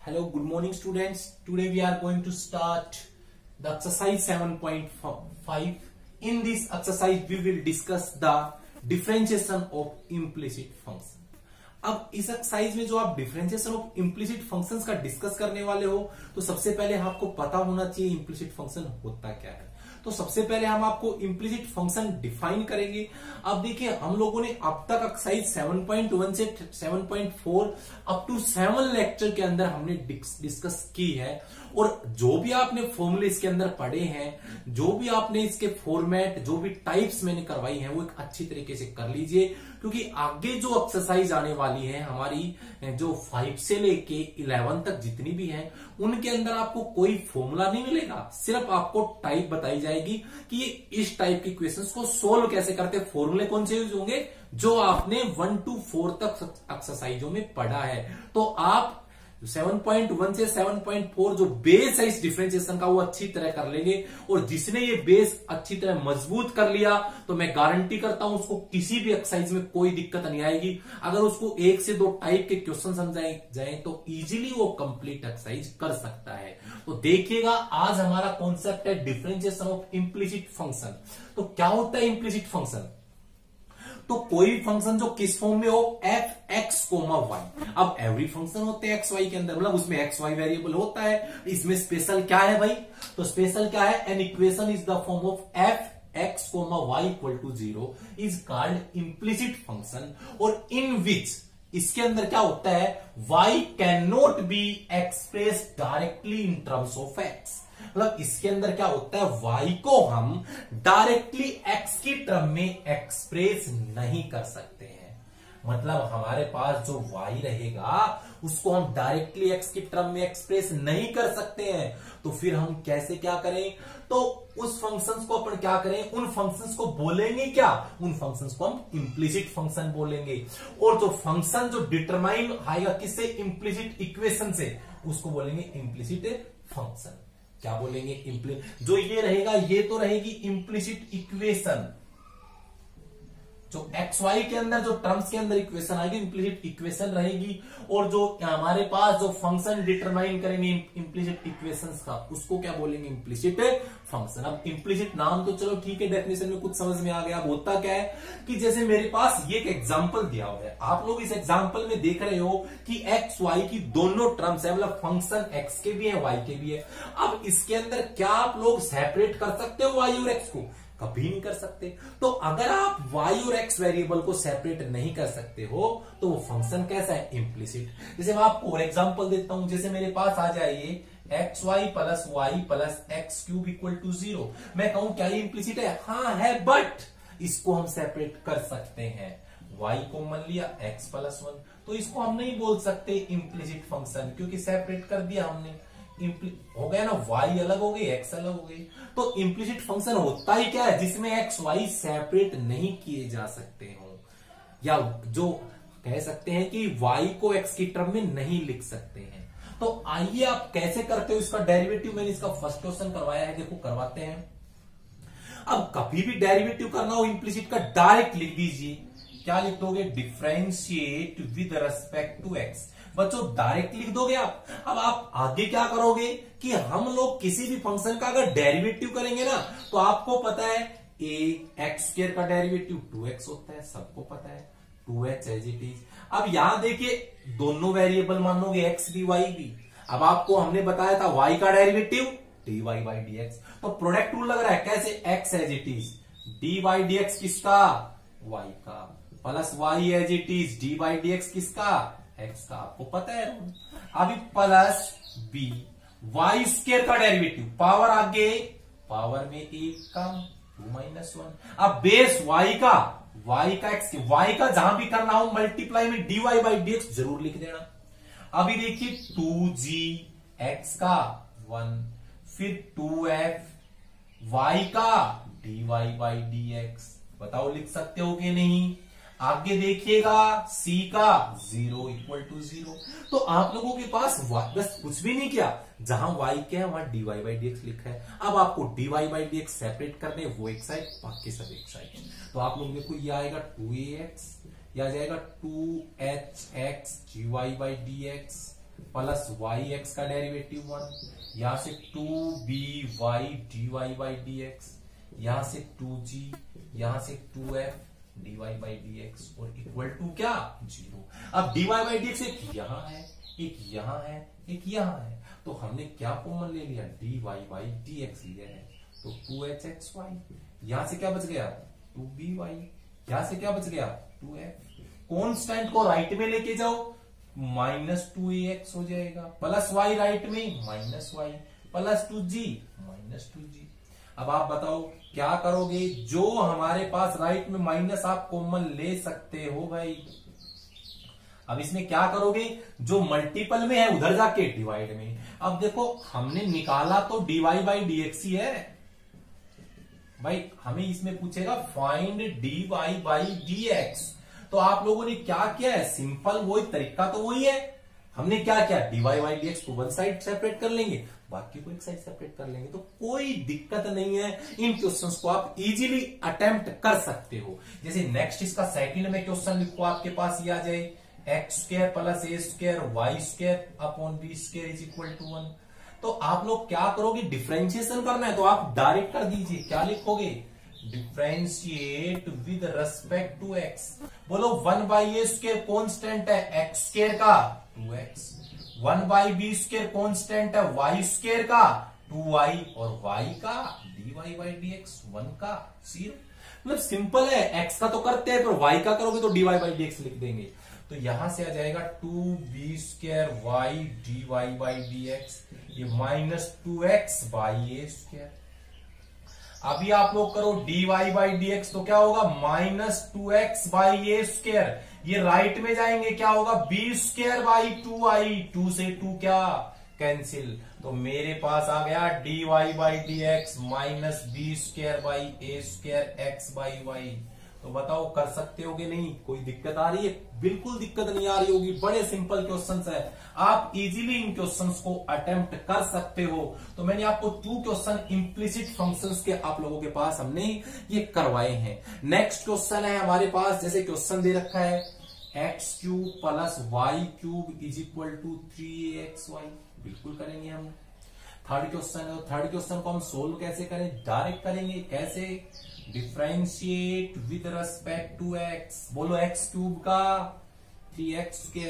Hello, good morning students. Today we are going to start the exercise 7.5. In this exercise we will discuss the differentiation of implicit function. अब इस exercise में जो आप differentiation of implicit functions का discuss करने वाले हो तो सबसे पहले आपको पता होना चाहिए इम्प्लिसिट फंक्शन होता क्या है। तो सबसे पहले हम आपको इम्प्लिसिट फंक्शन डिफाइन करेंगे। अब देखिए हम लोगों ने अब तक एक्सरसाइज 7.1 से 7.4 अप टू 7 लेक्चर के अंदर हमने डिस्कस की है और जो भी आपने फॉर्मूले इसके अंदर पढ़े हैं, जो भी आपने इसके फॉर्मेट, जो भी टाइप्स मैंने करवाई हैं वो एक अच्छी तरीके से कर लीजिए, क्योंकि आगे जो एक्सरसाइज आने वाली है हमारी जो 5 से लेके 11 तक जितनी भी हैं उनके अंदर आपको कोई फॉर्मूला नहीं मिलेगा, सिर्फ आपको टाइप बताई जाएगी कि ये इस टाइप के क्वेश्चंस को सोल्व कैसे करते हैं। फॉर्मूले कौन से यूज होंगे जो आपने 1 to 4 तक एक्सरसाइजों में पढ़ा है। तो आप 7.1 से 7.4 जो बेस है इस डिफरेंशिएशन का वो अच्छी तरह कर लेंगे और जिसने ये बेस अच्छी तरह मजबूत कर लिया तो मैं गारंटी करता हूं उसको किसी भी एक्सरसाइज में कोई दिक्कत नहीं आएगी। अगर उसको 1 से 2 टाइप के क्वेश्चन समझाए जाए तो इजीली वो कंप्लीट एक्सरसाइज कर सकता है। तो देखिएगा आज हमारा कॉन्सेप्ट है डिफरेंशिएशन ऑफ इम्प्लिसिट फंक्शन। तो क्या होता है इम्प्लिसिट फंक्शन? तो कोई फंक्शन जो किस फॉर्म में हो एफ एक्स कोमा वाई। अब एवरी फंक्शन होते हैं एक्स वाई के अंदर, मतलब उसमें एक्स वाई वेरिएबल होता है। इसमें स्पेशल क्या है भाई? तो स्पेशल क्या है? An equation is the form of f x comma y equal to 0 is called implicit function. और इन विच इसके अंदर क्या होता है? y can not be express directly in terms of x। मतलब इसके अंदर क्या होता है? y को हम डायरेक्टली x की टर्म में एक्सप्रेस नहीं कर सकते हैं। मतलब हमारे पास जो y रहेगा उसको हम डायरेक्टली x की टर्म में एक्सप्रेस नहीं कर सकते हैं। तो फिर हम कैसे क्या करें? तो उस फंक्शंस को अपन क्या करें? उन फंक्शंस को बोलेंगे क्या? उन फंक्शंस को हम इम्प्लिसिट फंक्शन बोलेंगे। और जो फंक्शन जो डिटरमाइन आएगा किससे? इम्प्लिसिट इक्वेशन से, उसको बोलेंगे इम्प्लिसिट फंक्शन। क्या बोलेंगे? जो ये रहेगा ये तो रहेगी इम्प्लिसिट इक्वेशन। जो एक्स वाई के अंदर जो टर्म्स के अंदर इक्वेशन आएगी इम्प्लिसिट इक्वेशन रहेगी। और जो हमारे पास जो फंक्शन डिटरमाइन करेंगे इम्प्लिसिट इक्वेशंस का, उसको क्या बोलेंगे? Implicit function. अब इम्प्लिसिट नाम तो चलो ठीक है, डेफिनेशन में कुछ समझ में आ गया। अब होता क्या है कि जैसे मेरे पास ये एक एग्जांपल दिया हुआ है, आप लोग इस एग्जांपल में देख रहे हो कि एक्स वाई की दोनों टर्म्स है, मतलब फंक्शन एक्स के भी है वाई के भी है। अब इसके अंदर क्या आप लोग सेपरेट कर सकते हो वाई और एक्स को? कभी नहीं कर सकते। तो अगर आप y और x वेरिएबल को सेपरेट नहीं कर सकते हो तो वो फंक्शन कैसा है? इम्प्लिसिट। जैसे मैं आपको और एग्जांपल देता हूं, जैसे मेरे पास आ जाइए x y plus y plus x cube equal to 0। मैं कहूं क्या ये इम्प्लिसिट है? हाँ है, बट इसको हम सेपरेट कर सकते हैं। y को मान लिया x प्लस 1, तो इसको हम नहीं बोल सकते इम्प्लिसिट फंक्शन, क्योंकि सेपरेट कर दिया हमने। हो गया ना, y अलग हो गई x अलग हो गई। तो इम्प्लिसिट फंक्शन होता ही क्या है? जिसमें x y सेपरेट नहीं किए जा सकते हो, या जो कह सकते हैं कि y को x की टर्म में नहीं लिख सकते हैं। तो आइए आप कैसे करते हो इसका डेरिवेटिव। मैंने इसका फर्स्ट क्वेश्चन करवाया है, देखो करवाते हैं। अब कभी भी डेरिवेटिव करना हो इम्प्लिसिट का, डायरेक्ट लिख दीजिए। क्या लिख दोगे? Differentiate with respect to x. बच्चों डायरेक्ट लिख दोगे आप। अब आप आगे क्या करोगे कि हम लोग किसी भी फंक्शन का अगर डेरिवेटिव करेंगे ना, तो आपको पता है एक्स स्क्वायर का डेरिवेटिव 2x होता है, सबको पता है 2h एज इट इज। अब यहां देखिए दोनों वेरिएबल मानोगे x dy भी। अब आपको हमने बताया था y का डेरिवेटिव dy by dx, तो प्रोडक्ट रूल लग रहा है कैसे? x as it is dy dx किसका? y का, plus y as it is dy dx किसका? x का, आपको पता है। अभी प्लस b वाई स्क्वायर का डेरिवेटिव, पावर आगे पावर में एक कम 2 - 1। अब बेस y का x के, y का जहां भी करना हो मल्टीप्लाई में dy by dx जरूर लिख देना। अभी देखिए 2g x का 1, फिर 2f y का dy by dx। बताओ लिख सकते हो कि नहीं? आगे देखिएगा c का 0 इक्वल टू 0। तो आप लोगों के पास बस कुछ भी नहीं किया, जहां y क्या है वहां dy by dx लिखा है। अब आपको dy by dx सेपरेट करने, वो एक साइड बाकी सब एक साइड। तो आप लोगों को ये आएगा 2ax, या जाएगा 2hx dy by dx plus y x का डेरिवेटिव 1, यहां से 2by dy by dx, यहां से 2g, यहां से 2f dy by dx और इक्वल टू क्या 0। अब dy by dx एक यहां है, एक यहां है, एक यहां है, तो हमने क्या कॉमन ले लिया, dy by dx लिया है, तो 2hxy, यहां से क्या बच गया 2by, यहां से क्या बच गया 2f, कांस्टेंट को राइट में लेके जाओ -2ax हो जाएगा, प्लस y राइट में -y प्लस 2g -2g। अब आप बताओ क्या करोगे, जो हमारे पास राइट में माइनस आप कॉमन ले सकते हो भाई। अब इसमें क्या करोगे, जो मल्टीपल में है उधर जाके डिवाइड में। अब देखो हमने निकाला तो dy by dx ही है भाई, हमें इसमें पूछेगा फाइंड dy by dx, तो आप लोगों ने क्या किया है, सिंपल वही तरीका तो वही है, हमने क्या किया dy by dx को वन साइड सेपरेट कर लेंगे, बाकी को एक साइड सेपरेट कर लेंगे, तो कोई दिक्कत नहीं है। इन क्वेश्चंस को आप इजीली अटेम्प्ट कर सकते हो। जैसे नेक्स्ट इसका सेकंड में क्वेश्चन लिखो, आपके पास ये आ जाए x² plus a² y² upon b² is equal to 1। तो आप लोग क्या करोगे, डिफरेंशिएशन करना है तो आप डायरेक्ट कर दीजिए, क्या लिखोगे, differentiate with respect to x। बोलो 1/a² कांस्टेंट है x² का 2x, 1/b² कांस्टेंट है y² का 2y और y का dy by dx 1 का 0। मतलब सिंपल है, x का तो करते हैं पर y का करोगे तो dy by dx लिख देंगे, तो यहां से आ जाएगा 2b² y dy by dx, ये -2x by a²। अभी आप लोग करो dy by dx तो क्या होगा -2x by a², ये राइट में जाएंगे क्या होगा b² by 2i, 2 से 2 क्या कैंसिल, तो मेरे पास आ गया dy by dx -b² by a² x by y। तो बताओ कर सकते हो कि नहीं, कोई दिक्कत आ रही है, बिल्कुल दिक्कत नहीं आ रही होगी, बड़े सिंपल क्वेश्चंस है, आप इजीली इन क्वेश्चंस को अटेम्प्ट कर सकते हो। तो मैंने आपको 2 क्वेश्चन इम्प्लिसिट फंक्शंस के आप लोगों के पास हमने ये करवाए हैं। नेक्स्ट क्वेश्चन है हमारे पास, जैसे क्वेश्चन दे रखा है x³ plus y³ is equal to 3axy, बिल्कुल करेंगे हम। थर्ड क्वेश्चन है, थर्ड क्वेश्चन को हम सोल्व कैसे करें, डायरेक्ट करेंगे, कैसे, differentiate with respect to x। बोलो x³ का 3x²,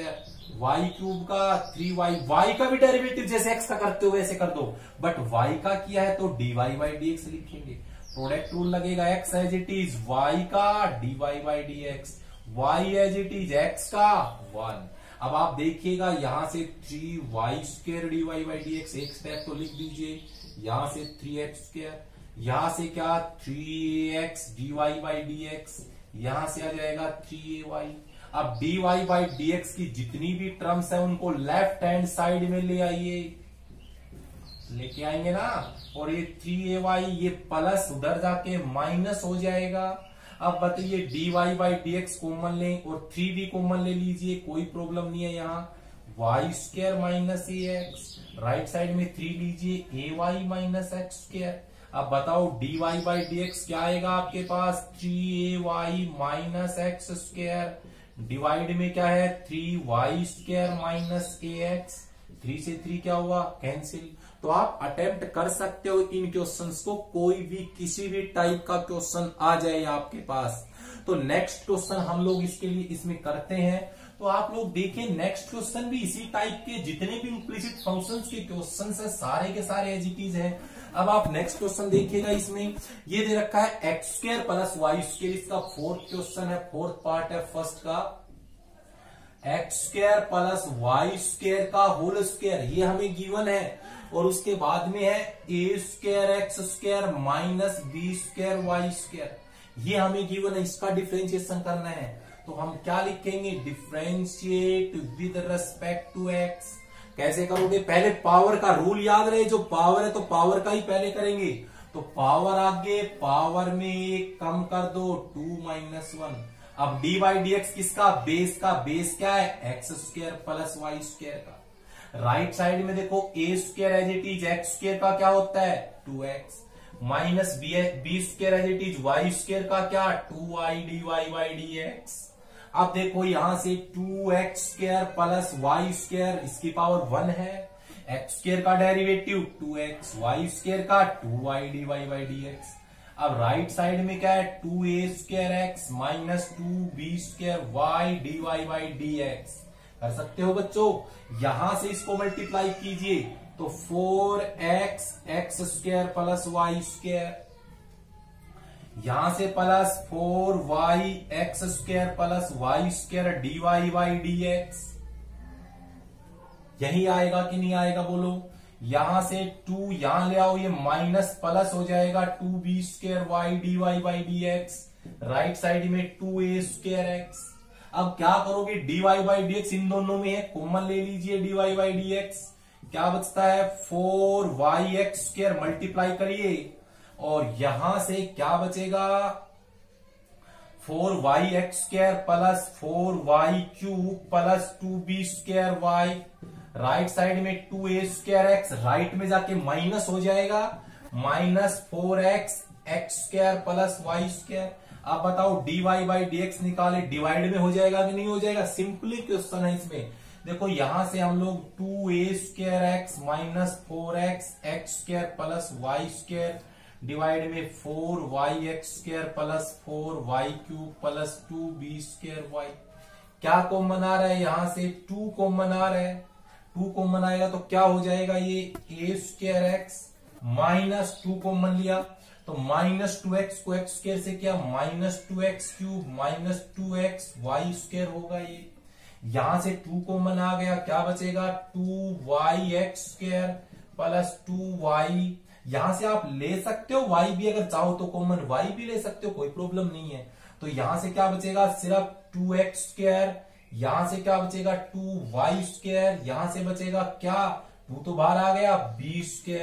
y³ का 3y, y का भी डेरिवेटिव जैसे x का करते हो वैसे कर दो, बट y का किया है तो dy by dx लिखेंगे, प्रोडक्ट रूल लगेगा, x as it is y का dy by dx, y as it is x का 1। अब आप देखिएगा यहां से 3y² dy by dx, एक स्टेप तो लिख दीजिए, यहां से 3x², यहां से क्या 3x dy by dx, यहां से आ जाएगा 3ay। अब dy by dx की जितनी भी टर्म्स है उनको लेफ्ट हैंड साइड में ले आइए, लेके आएंगे ना, और ये 3ay ये प्लस उधर जाके माइनस हो जाएगा। अब बताइए dy by dx कॉमन लें और 3 भी कॉमन ले लीजिए, कोई प्रॉब्लम नहीं है, यहाँ y² minus ax, right side में 3 लीजिए ay माइनस x²। अब बताओ dy by dx क्या आएगा आपके पास 3ay माइनस x², डिवाइड में क्या है 3y² माइनस ax, 3 से 3 क्या हुआ कैंसिल। तो आप अटेम्प्ट कर सकते हो इन क्वेश्चंस को, कोई भी किसी भी टाइप का क्वेश्चन आ जाए आपके पास। तो नेक्स्ट क्वेश्चन हम लोग इसके लिए इसमें करते हैं, तो आप लोग देखिए नेक्स्ट क्वेश्चन भी इसी टाइप के, जितने भी इम्प्लिसिट फंक्शंस के क्वेश्चंस है सारे के सारे एज इट इज है। अब आप नेक्स्ट क्वेश्चन देखिएगा, इसमें ये दे रखा है x² प्लस y², इसका फोर्थ क्वेश्चन है, फोर्थ पार्ट है फर्स्ट का, x² प्लस y² का होल स्क्वायर, ये हमें गिवन है, और उसके बाद में है a² x² minus b² y², ये हमें गिवन है, इसका डिफरेंशिएशन करना है। तो हम क्या लिखेंगे, differentiate with respect to x। कैसे करोगे, पहले पावर का रूल याद रहे, जो पावर है तो पावर का ही पहले करेंगे, तो पावर आगे पावर में एक कम कर दो 2 - 1। अब dy by dx किसका, बेस का, बेस क्या है x² प्लस y² का, राइट साइड में देखो a² as it is x² का क्या होता है 2x, minus b² as it is y² का क्या 2y dy by dx। अब देखो यहां से 2x² प्लस y² इसकी पावर 1 है, x² का डेरिवेटिव 2x, y² का 2y dy/dx। अब राइट साइड में क्या है, 2a² माइनस 2b² dy/dx। कर सकते हो बच्चों, यहां से इसको मल्टीप्लाई कीजिए तो 4x प्लस y², यहां से plus 4y plus y² dy/dx। यही आएगा कि नहीं आएगा बोलो। यहां से 2 यहां ले आओ, ये माइनस प्लस हो जाएगा 2b² dy/dx। राइट साइड में 2a²x। अब क्या करोगे, dy/dx इन दोनों में है, कॉमन ले लीजिए dy/dx। क्या बचता है, 4yx² मल्टीप्लाई करिए और यहां से क्या बचेगा, 4yx² plus 4y³ plus 2b²y। Right side में 2a²x, राइट में जाके माइनस हो जाएगा, माइनस 4x प्लस y²। अब बताओ dy/dx निकाले, डिवाइड में हो जाएगा कि नहीं हो जाएगा, सिंपली क्वेश्चन है इसमें। देखो यहां से हम लोग 2a²x minus 4x plus y² divide में 4yx² plus 4y³ plus 2b²y। क्या कॉमन आ रहा है, यहां से 2 कॉमन आ रहा है, 2 कॉमन आएगा तो क्या हो जाएगा, ये a²x माइनस 2 कॉमन लिया तो माइनस 2x को x² से क्या, माइनस 2x³ माइनस 2xy² होगा। ये यहां से 2 कॉमन आ गया, क्या बचेगा, 2yx² प्लस 2y। यहां से आप ले सकते हो y भी, अगर चाहो तो कॉमन y भी ले सकते हो, कोई प्रॉब्लम नहीं है। तो यहां से क्या बचेगा, सिर्फ 2x², यहां से क्या बचेगा 2y², यहां से बचेगा क्या, 2 तो बाहर आ गया, b²,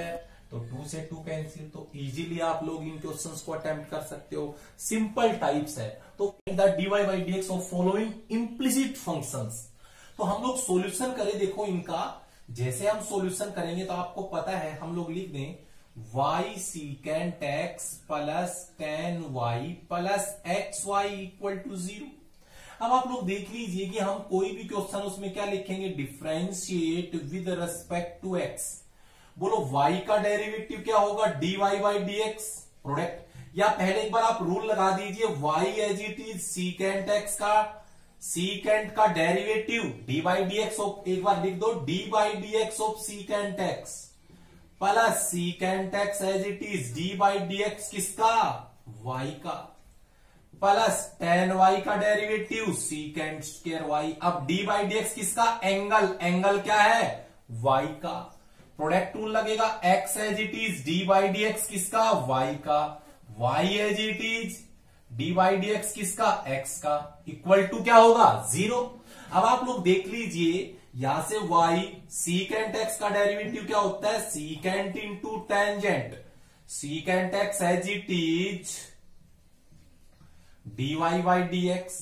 तो 2 से 2 कैंसिल। तो इजीली आप लोग इन क्वेश्चंस को अटेम्प्ट कर सकते हो, सिंपल टाइप्स है। तो the dy/dx of following implicit functions. तो हम लोग सॉल्यूशन करें, देखो इनका जैसे हम सॉल्यूशन करेंगे तो आपको पता है, हम लोग लिख दें y secant x plus tan y plus xy equal to 0। अब आप लोग देख लीजिए कि हम कोई भी क्वेश्चन उसमें क्या लिखेंगे, differentiate with respect to x। बोलो y का डेरिवेटिव क्या होगा, dy/dx प्रोडक्ट, या पहले एक बार आप रूल लगा दीजिए, y as it is secant x का secant का डेरिवेटिव dy/dx ऑफ, एक बार लिख दो dy/dx of secant x plus secant x as it is dy/dx किसका, y का, प्लस tan y का डेरिवेटिव secant² y। अब dy/dx किसका, एंगल, एंगल क्या है, y का। प्रोडक्ट रूल लगेगा, x as it is dy/dx किसका, y का, y as it is dy/dx किसका, x का, इक्वल टू क्या होगा, 0। अब आप लोग देख लीजिए, यहां से y secant x का डेरिवेटिव क्या होता है, secant into tangent, secant x as it is dy/dx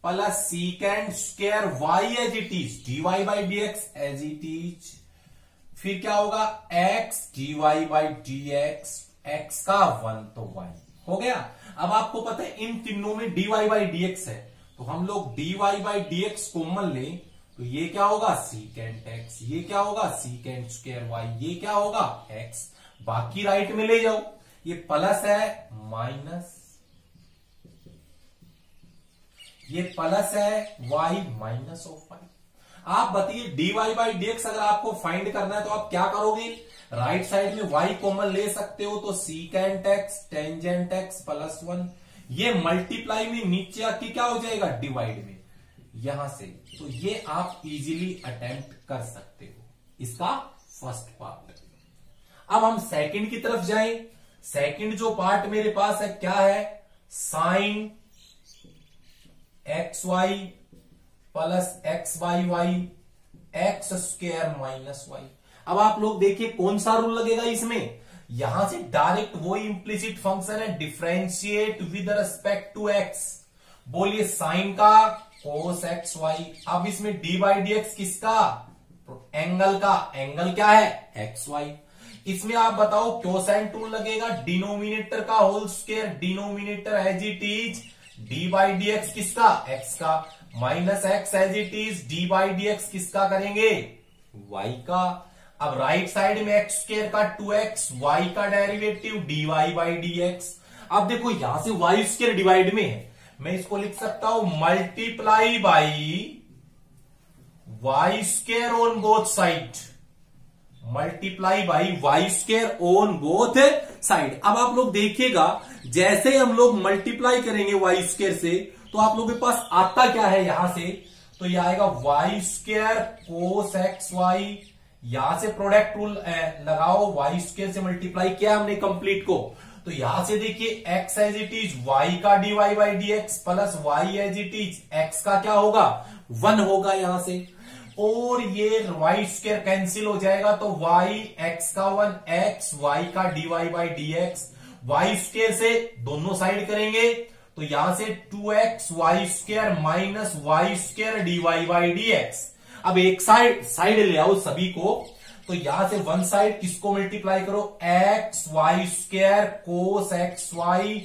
plus secant² y as it is dy/dx as it is, फिर क्या होगा, x dy/dx, x का 1 तो y हो गया। अब आपको पता है इन तीनों में dy/dx है, तो हम लोग dy/dx कॉमन ले तो ये क्या होगा, secant x, ये क्या होगा, secant² y, ये क्या होगा, x। बाकी राइट में ले जाओ, ये प्लस है माइनस, ये प्लस है y माइनस ऑफ y। आप बताइए dy/dx अगर आपको फाइंड करना है तो आप क्या करोगे, राइट साइड में y कॉमन ले सकते हो, तो secant x tangent x plus 1, ये मल्टीप्लाई में नीचे आके क्या हो जाएगा, डिवाइड में यहां से। तो ये आप इजीली अटेम्प्ट कर सकते हो, इसका फर्स्ट पार्ट। अब हम सेकंड की तरफ जाएं। सेकंड जो पार्ट मेरे पास है क्या है, sine xy plus xy x² minus y। अब आप लोग देखिए कौन सा रूल लगेगा इसमें, यहां से डायरेक्ट वो इम्प्लिसिट फंक्शन है, differentiate with respect to x। बोलिए साइन का cos xy। अब इसमें dy/dx किसका, एंगल का, एंगल क्या है, xy। इसमें आप बताओ कोसाइन टूल लगेगा, डिनोमिनेटर का whole square, denominator as it is dy/dx किसका, x का, minus x as it is, d by d x किसका करेंगे, y का। अब राइट साइड में एक्स स्क्वायर का 2x, y का derivative dy by d x. अब देखो यहां से y स्क्वायर डिवाइड में है, मैं इसको लिख सकता हूं multiply by y square on both side, multiply by y square on both side. अब आप लोग देखिएगा जैसे हम लोग मल्टीप्लाई करेंगे y स्क्वायर से, तो आप लोगों के पास आता क्या है यहां से, तो यह आएगा y square cos x y. यहां से प्रोडक्ट रूल लगाओ, y स्क्वायर से मल्टीप्लाई किया हमने कंप्लीट को, तो यहां से देखिए x as it is y का dy by d x plus y as it is x का क्या होगा 1 होगा यहां से, और ये y स्क्वायर कैंसिल हो जाएगा, तो y x का 1 x y का dy by d x. y square से दोनों साइड करेंगे तो यहां से 2x y square minus y square dy by d x. अब एक साइड ले आओ सभी को, तो यहां से वन साइड किसको मल्टीप्लाई करो, x y square cos x y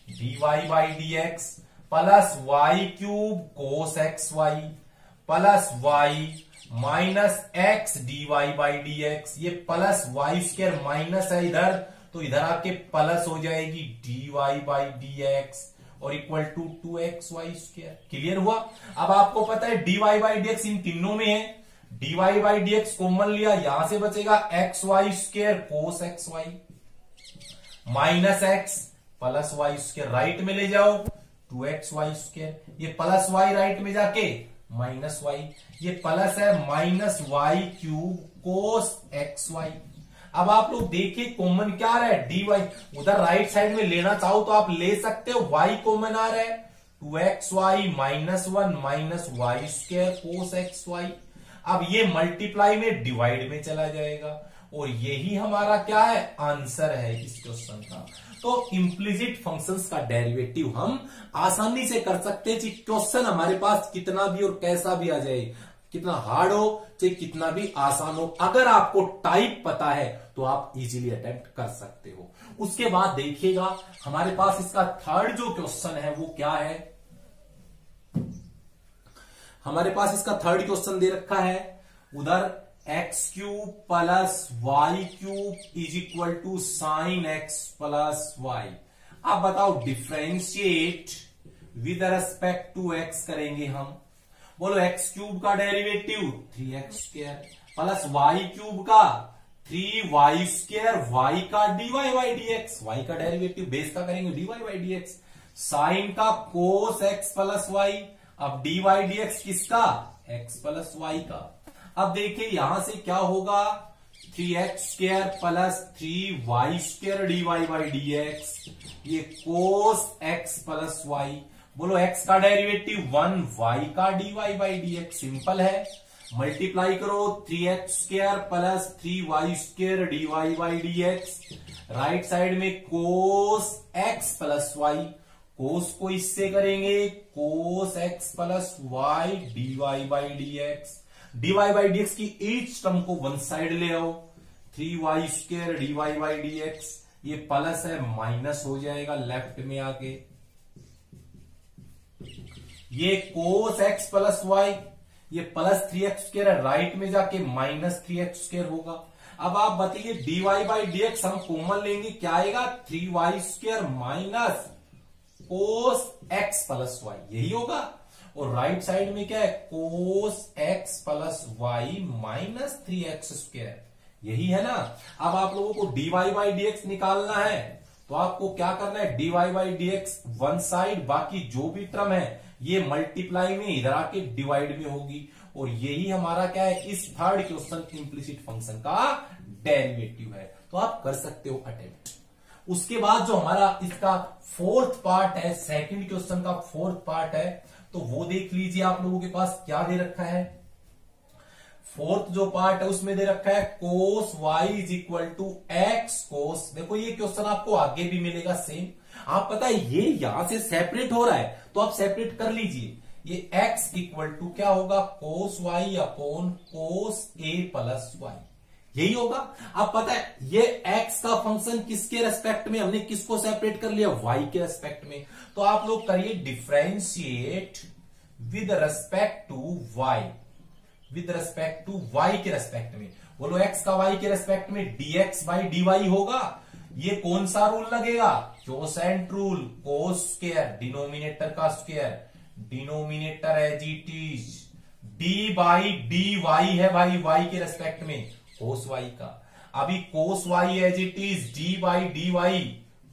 d y by d x plus y cube cos x y plus y minus x d y by d x. ये प्लस वाई स्क्वायर माइनस है इधर, तो इधर आके plus हो जाएगी d y by d x और equal to 2x y square. Clear हुआ। अब आपको पता है dy बाई डी एक्स इन तीनों में है, dy by d x common लिया, यहां से बचेगा x y square cos x y minus x plus y square, right में ले जाओ 2x वाई स्क्वायर, ये प्लस वाई राइट में जाके माइनस वाई, ये प्लस है minus y cube cos x y. अब आप लोग देखिए कॉमन क्या आ रहा है, डी वाई, उधर राइट साइड में लेना चाहो तो आप ले सकते हो, वाई कॉमन आ रहा है 2x y minus 1 minus y square cos x y. अब ये मल्टीप्लाई में डिवाइड में चला जाएगा, और यही हमारा क्या है आंसर है इस क्वेश्चन का। तो इम्प्लिसिट फंक्शंस का डेरिवेटिव हम आसानी से कर सकते हैं, क्वेश्चन हमारे पास कितना भी और कैसा भी आ जाए, कितना हार्ड हो चाहे कितना भी आसान हो, अगर आपको टाइप पता है तो आप इजीली अटेम्प्ट कर सकते हो। उसके बाद देखिएगा हमारे पास इसका थर्ड जो क्वेश्चन है वो क्या है, हमारे पास इसका थर्ड क्वेश्चन दे रखा है, उधर x cube plus y cube is equal to sine x plus y. अब बताओ differentiate with respect to x करेंगे हम, बोलो एक्स क्यूब का derivative 3x square plus y cube का 3y स्क्वायर, वाई का dy by d x, y का derivative base का करेंगे dy by d x, sine का कोस x प्लस वाई, अब dy डी एक्स किसका x प्लस वाई का। अब देखिए यहां से क्या होगा 3x square plus 3y square dy by d x, ये कोस x प्लस वाई, बोलो x का डेरिवेटिव 1 y का dy by d x, simple है, मल्टीप्लाई करो 3x square plus 3y square dy by d x, right side में cos x plus y, cos को इससे करेंगे cos x plus y dy by d x, dy by d x की each term को one side ले आओ, 3y square dy by d x, ये plus है माइनस हो जाएगा लेफ्ट में आके, ये कोस x प्लस वाई, ये प्लस 3x स्क्वायर है, राइट में जाके माइनस 3x स्क्वायर होगा। अब आप बताइए dy बाई डी एक्स हम कॉमन लेंगे, क्या आएगा 3y square minus cos x plus y, यही होगा, और राइट साइड में क्या है cos x plus y minus 3x square, यही है ना। अब आप लोगों को dy बाई डी एक्स निकालना है, तो आपको क्या करना है dy by d x one side, बाकी जो भी टर्म है ये मल्टीप्लाई में इधर आके डिवाइड में होगी, और यही हमारा क्या है इस थर्ड क्वेश्चन इम्प्लिसिट फंक्शन का डेरिवेटिव है। तो आप कर सकते हो अटेम्प्ट। उसके बाद जो हमारा इसका फोर्थ पार्ट है, सेकंड क्वेश्चन का फोर्थ पार्ट है, तो वो देख लीजिए आप लोगों के पास क्या दे रखा है। फोर्थ जो पार्ट है उसमें दे रखा है cos y is equal to x cos, देखो ये क्वेश्चन आपको आगे भी मिलेगा सेम, आप पता है ये यहां से सेपरेट हो रहा है तो आप सेपरेट कर लीजिए, ये x इक्वल टू क्या होगा cos y upon cos a plus y, यही होगा। अब पता है ये x का फंक्शन किसके रेस्पेक्ट में, हमने किसको सेपरेट कर लिया y के रेस्पेक्ट में, तो आप लोग करिए differentiate with respect to y, with respect to y के रेस्पेक्ट में। बोलो x का y के रेस्पेक्ट में dx बाई dy होगा। ये कौन सा रूल लगेगा? Quotient rule. Cos square denominator का square, denominator as it is, d by d y है भाई y के रेस्पेक्ट में कोस y का। अभी cos y as it is d by d y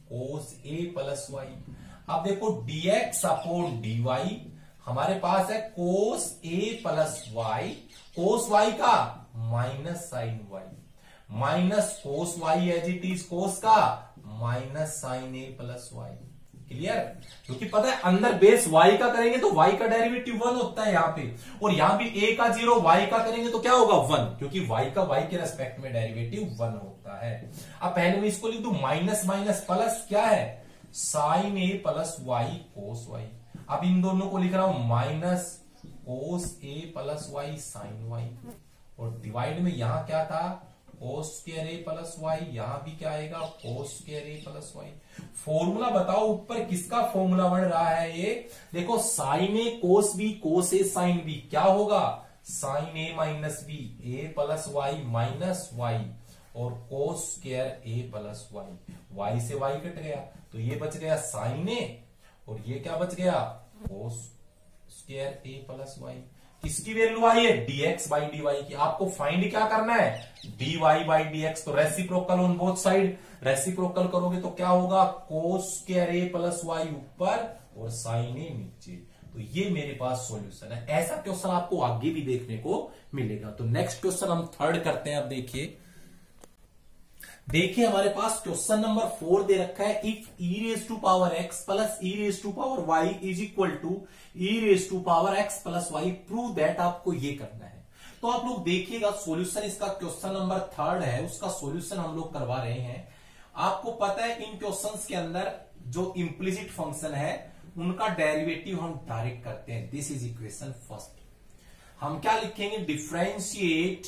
cos a plus y। अब देखो dx अपॉन dy हमारे पास है cos a plus y, cos y का minus sine y, minus cos y as it is cos का minus sine a plus y। Clear? क्योंकि पता है अंदर बेस y का करेंगे तो y का डेरिवेटिव 1 होता है यहाँ पे, और यहाँ भी a का 0 y का करेंगे तो क्या होगा 1, क्योंकि y का y के रेस्पेक्ट में डेरिवेटिव 1 होता है। अब पहले मैं इसको लिख दूं माइनस माइनस प्लस, क्या है sine a plus y cos y। अब इन दोनों को लिख रहा हूं minus cos a plus y sine y, और डिवाइड में यहां क्या था cos square a plus y, यहां भी क्या आएगा cos square a plus y। Formula बताओ ऊपर किसका फॉर्मूला बन रहा है? ये देखो sine a cos b cos a sine b क्या होगा sine a minus b a plus y minus y, और कोस square a plus y, y से y कट गया तो ये बच गया साइन a, और ये क्या बच गया कोस स्क्वायर a प्लस y। किसकी वैल्यू आई है dx बाई dy की। आपको फाइंड क्या करना है dy बाई dx, तो reciprocal on both side, reciprocal करोगे तो क्या होगा कोस स्क्वायर a प्लस y ऊपर और साइन a नीचे। तो ये मेरे पास सॉल्यूशन है। ऐसा क्वेश्चन आपको आगे भी देखने को मिलेगा। तो नेक्स्ट क्वेश्चन हम थर्ड करते हैं। अब देखिए हमारे पास क्वेश्चन नंबर 4 दे रखा है, if e raise to power x plus e raise to power y is equal to e raise to power x plus y, prove that. आपको ये करना है। तो आप लोग देखिएगा सॉल्यूशन, इसका क्वेश्चन नंबर 3 है, उसका सॉल्यूशन हम लोग करवा रहे हैं। आपको पता है इन क्वेश्चंस के अंदर जो इम्प्लिसिट फंक्शन है उनका डेरिवेटिव हम डायरेक्ट करते हैं। This is equation first. हम क्या लिखेंगे differentiate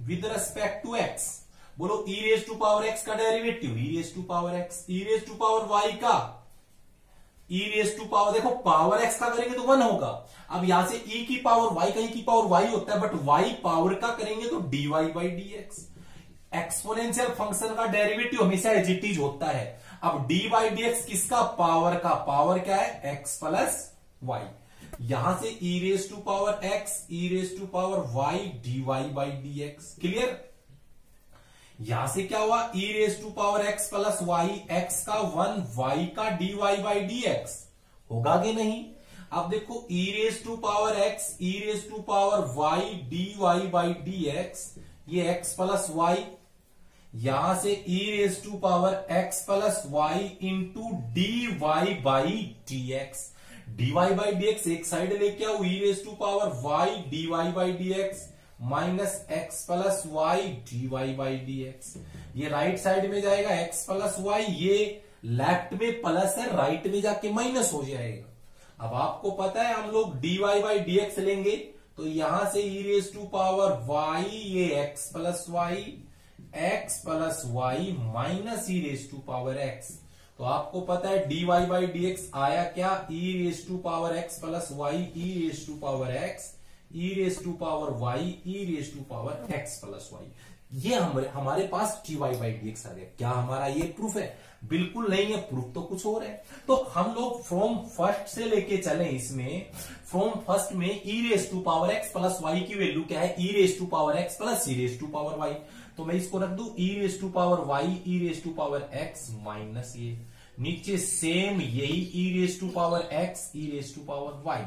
with respect to x। बोलो e raise to power x का derivative e raise to power x, e raise to power y का e रेज टू पावर, देखो पावर x का करेंगे तो 1 होगा। अब यहां से e की पावर y का, e की पावर y होता है, बट y पावर का करेंगे तो dy by dx। Exponential function का डेरिवेटिव हमेशा एज इट इज होता है। अब डी बाई dx किसका पावर का, पावर क्या है x प्लस y। यहां से e raise to power x, e raise to power y dy by dx। Clear? यहां से क्या हुआ e raise to power x plus y, x का 1 y का dy बाई dx होगा कि नहीं? अब देखो e raise to power x, e raise to power y dy by dx, ये x प्लस y, यहां से e raise to power x plus y into dy by dx। dy by dx एक side लेके आओ, e raise to power y dy by dx minus x plus y d y by d x. ये right side में जाएगा x plus y, ये left में plus है, right में जाके माइनस हो जाएगा। अब आपको पता है हम लोग d y by d x लेंगे तो यहां से e raise to power y, ये x plus y minus e raise to power x. तो आपको पता है d y by d x आया क्या e raise to power x plus y, e raise to power x, e raise to power y, e raise to power x plus y. ये हमारे पास dy by dx आ गया। क्या हमारा ये proof है? बिल्कुल नहीं है, प्रूफ तो कुछ और है। तो हम लोग फ्रॉम फर्स्ट से लेके चले, इसमें फ्रॉम फर्स्ट में e raise to power x plus y की वैल्यू क्या है e raise to power x plus e raise to power y। तो मैं इसको रख दू e raise to power y, e raise to power x minus ये, नीचे सेम यही e raise to power x, e raise to power y।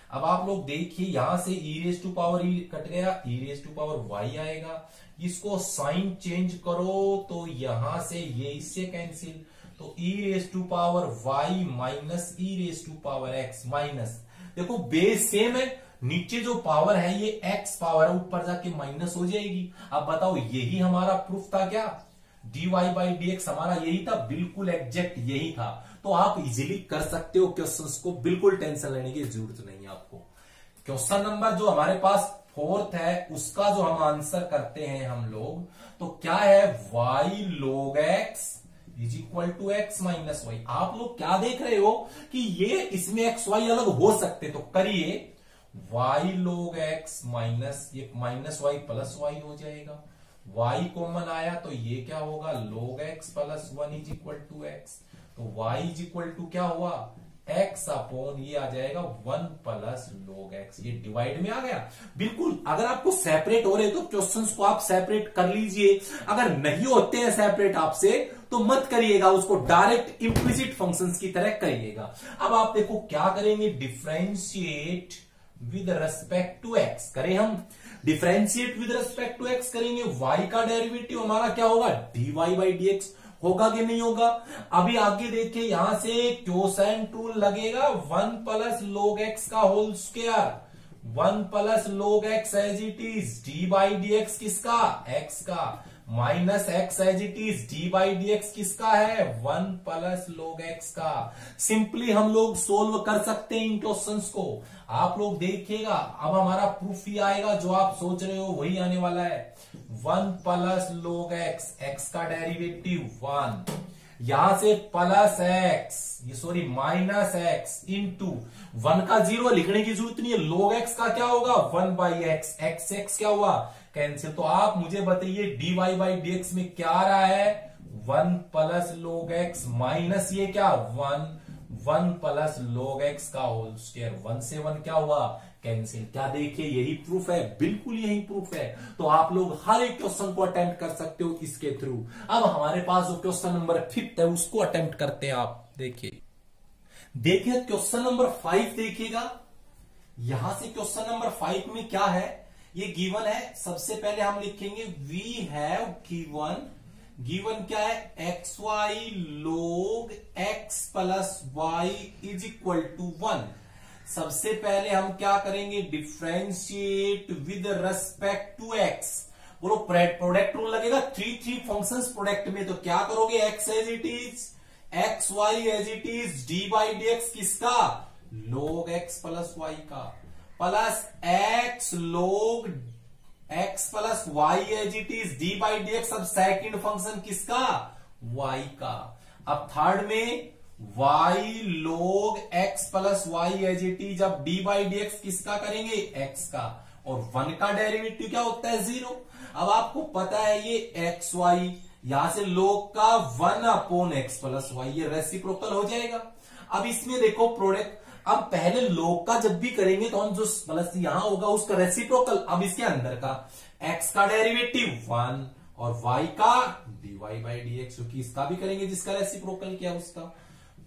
अब आप लोग देखिए यहां से e raise to power e cut गया, e raise to power y आएगा। इसको साइन चेंज करो तो यहां से ये इससे कैंसिल, तो e raise to power y minus e raise to power x minus, देखो बेस सेम है, नीचे जो पावर है ये x पावर है, ऊपर जाके माइनस हो जाएगी। अब बताओ यही हमारा प्रूफ था क्या? dy बाई dx हमारा यही था, बिल्कुल एग्जैक्ट यही था। तो आप इजीली कर सकते हो क्वेश्चंस को, बिल्कुल टेंशन लेने की जरूरत नहीं है आपको। क्वेश्चन नंबर जो हमारे पास 4th है उसका जो हम आंसर करते हैं हम लोग, तो क्या है y log x is equal to x minus y. आप लोग क्या देख रहे हो कि ये इसमें एक्स वाई अलग हो सकते, तो करिए वाई लोग एक्स माइनस, ये माइनस वाई प्लस वाई हो जाएगा, y कॉमन आया तो ये क्या होगा log x plus 1 is equal to x, तो y इज इक्वल टू क्या हुआ x अपॉन ये आ जाएगा 1 प्लस log x, ये डिवाइड में आ गया। बिल्कुल अगर आपको सेपरेट हो रहे तो क्वेश्चंस को आप सेपरेट कर लीजिए, अगर नहीं होते हैं सेपरेट आपसे तो मत करिएगा, उसको डायरेक्ट इंप्लिसिट फंक्शंस की तरह करिएगा। अब आप देखो क्या करेंगे, differentiate with respect to x करें, हम differentiate with respect to x करेंगे, y का डेरिवेटिव हमारा क्या होगा dy बाई dx होगा कि नहीं होगा। अभी आगे देखिए यहां से क्वोशेंट रूल लगेगा, 1 प्लस log x का whole square, 1 plus log x as it is, d by d x किसका x का, minus x as it is, d by d x किसका है 1 प्लस log x का। सिंपली हम लोग solve कर सकते हैं इन क्वेश्चंस को, आप लोग देखिएगा अब हमारा प्रूफ ही आएगा, जो आप सोच रहे हो वही आने वाला है। 1 प्लस log x, x का डेरिवेटिव 1, यहां से प्लस x, ये सॉरी माइनस एक्स इंटू 1 का 0 लिखने की जरूरत नहीं है, log x का क्या होगा 1 बाई एक्स, एक्स एक्स क्या हुआ कैंसिल। तो आप मुझे बताइए dy बाई dx में क्या आ रहा है 1 प्लस log x माइनस ये क्या 1 प्लस log x का होल स्क्वायर, 1 से 1 क्या हुआ कैंसिल। क्या देखिए यही प्रूफ है, बिल्कुल यही प्रूफ है। तो आप लोग हर एक क्वेश्चन को अटेम्प्ट कर सकते हो इसके थ्रू। अब हमारे पास जो क्वेश्चन नंबर 5 है उसको अटेम्प्ट करते हैं। आप देखिए क्वेश्चन नंबर 5 देखिएगा, यहां से क्वेश्चन नंबर 5 में क्या है, ये गिवन है। सबसे पहले हम लिखेंगे वी हैव गिवन क्या है x y log x plus y is equal to 1। सबसे पहले हम क्या करेंगे, differentiate with respect to x. बोलो प्रोडक्ट रूल लगेगा, थ्री फंक्शंस प्रोडक्ट में, तो क्या करोगे x as it is, x y as it is, d by d x किसका लोग एक्स प्लस वाई का, plus x log x plus y as it is, d by d x. अब second function किसका y का। अब third में y log x plus y as it is, अब d by d x किसका करेंगे x का, और 1 का डेरिवेटिव क्या होता है 0। अब आपको पता है ये एक्स वाई, यहां से लोग का 1 अपॉन एक्स प्लस वाई, ये रेसिप्रोकल हो जाएगा। अब इसमें देखो प्रोडक्ट, अब पहले लोग का जब भी करेंगे तो हम जो प्लस यहां होगा उसका रेसिप्रोकल, अब इसके अंदर का x का डेरिवेटिव 1 और y का dy बाई डी एक्स, क्योंकि इसका भी करेंगे जिसका रेसिप्रोकल किया उसका,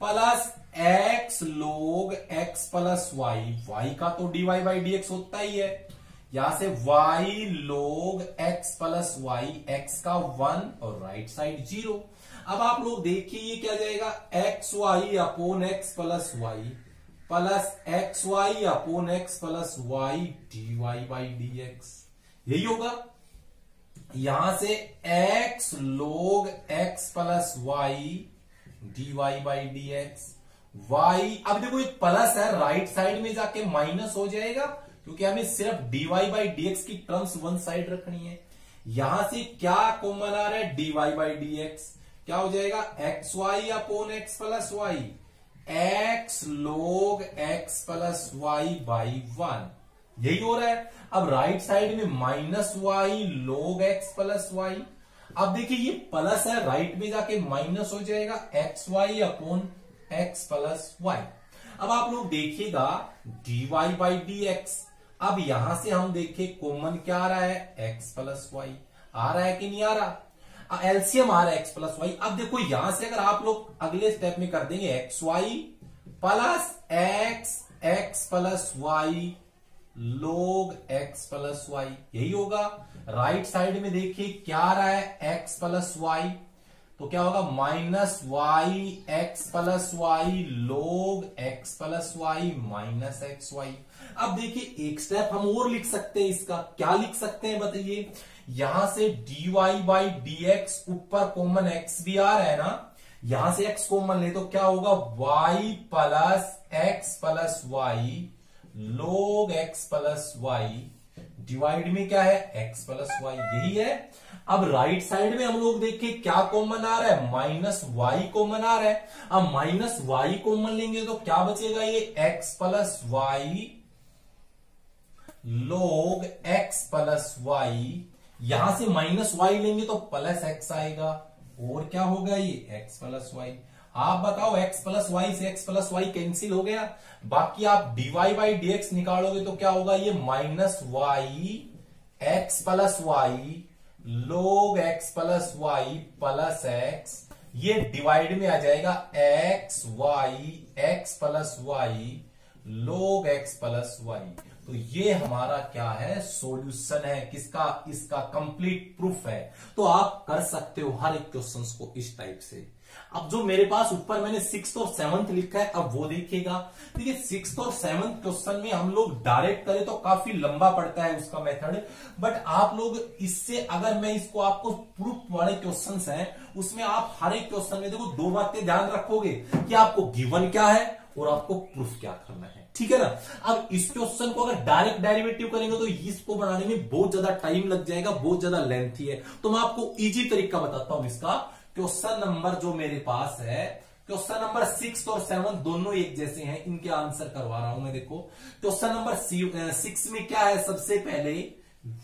plus x log x plus y का तो dy बाई डी एक्स होता ही है, यहां से y log x plus Y, x का 1 और राइट साइड 0। अब आप लोग देखिए ये क्या जाएगा x y upon x plus y, plus x y upon x plus y d y by d x, यही होगा। यहां से x log x plus y d y by d x, y, अब देखो एक प्लस है राइट साइड में जाके माइनस हो जाएगा, क्योंकि हमें सिर्फ d y by d x की टर्म्स वन साइड रखनी है। यहां से क्या कॉमन आ रहा है d y by d x, क्या हो जाएगा x y upon x plus y, x log x plus y by 1, यही हो रहा है। अब राइट साइड में minus y log x plus y, अब देखिए ये प्लस है राइट में जाके माइनस हो जाएगा x y upon x plus y. अब आप लोग देखिएगा d y by d x, अब यहां से हम देखें कॉमन क्या आ रहा है एक्स प्लस वाई, आ रहा है कि नहीं आ रहा, एलसीएम आ रहा है एक्स प्लस वाई। अब देखो यहां से अगर आप लोग अगले स्टेप में कर देंगे x y plus x x plus y log x plus y, यही होगा। राइट साइड में देखिए क्या आ रहा है एक्स प्लस वाई, तो क्या होगा minus y x plus y log x plus y minus x y. अब देखिए एक स्टेप हम और लिख सकते हैं इसका, क्या लिख सकते हैं बताइए, यहां से d y by d x, ऊपर कॉमन एक्स भी आ रहा है ना, यहां से एक्स कॉमन ले तो क्या होगा y plus x plus y log x plus y divide में क्या है x प्लस वाई, यही है। अब राइट साइड में हम लोग देखें क्या कॉमन आ रहा है, माइनस वाई कॉमन आ रहा है। अब माइनस वाई कॉमन लेंगे तो क्या बचेगा, ये x plus y log x plus y, यहां से माइनस वाई लेंगे तो प्लस x आएगा, और क्या होगा ये x प्लस वाई। आप बताओ x प्लस वाई से x प्लस वाई कैंसिल हो गया, बाकी आप dy बाई dx निकालोगे तो क्या होगा, ये minus y x plus y log x plus y plus x, ये डिवाइड में आ जाएगा x y x plus y log x plus y. तो ये हमारा क्या है, सॉल्यूशन है किसका, इसका कंप्लीट प्रूफ है। तो आप कर सकते हो हर एक क्वेश्चंस को इस टाइप से। अब जो मेरे पास ऊपर मैंने 6th और 7th लिखा है, अब वो देखिएगा। देखिए 6th और 7th क्वेश्चन में हम लोग डायरेक्ट करें तो काफी लंबा पड़ता है उसका मेथड, बट आप लोग इससे, अगर मैं इसको आपको प्रूफ वाले क्वेश्चंस हैं उसमें आप हर एक क्वेश्चन में देखो 2 बातें ध्यान रखोगे कि आपको गिवन क्या है और आपको प्रूफ क्या करना है, ठीक है ना। अब इस क्वेश्चन को अगर डायरेक्ट डेरिवेटिव करेंगे तो इसको बनाने में बहुत ज्यादा टाइम लग जाएगा, बहुत ज्यादा लेंथी है। तो मैं आपको इजी तरीका बताता हूं इसका। क्वेश्चन नंबर जो मेरे पास है, क्वेश्चन नंबर 6 और 7 दोनों एक जैसे हैं, इनके आंसर करवा रहा हूं मैं। देखो क्वेश्चन नंबर 6 में क्या है, सबसे पहले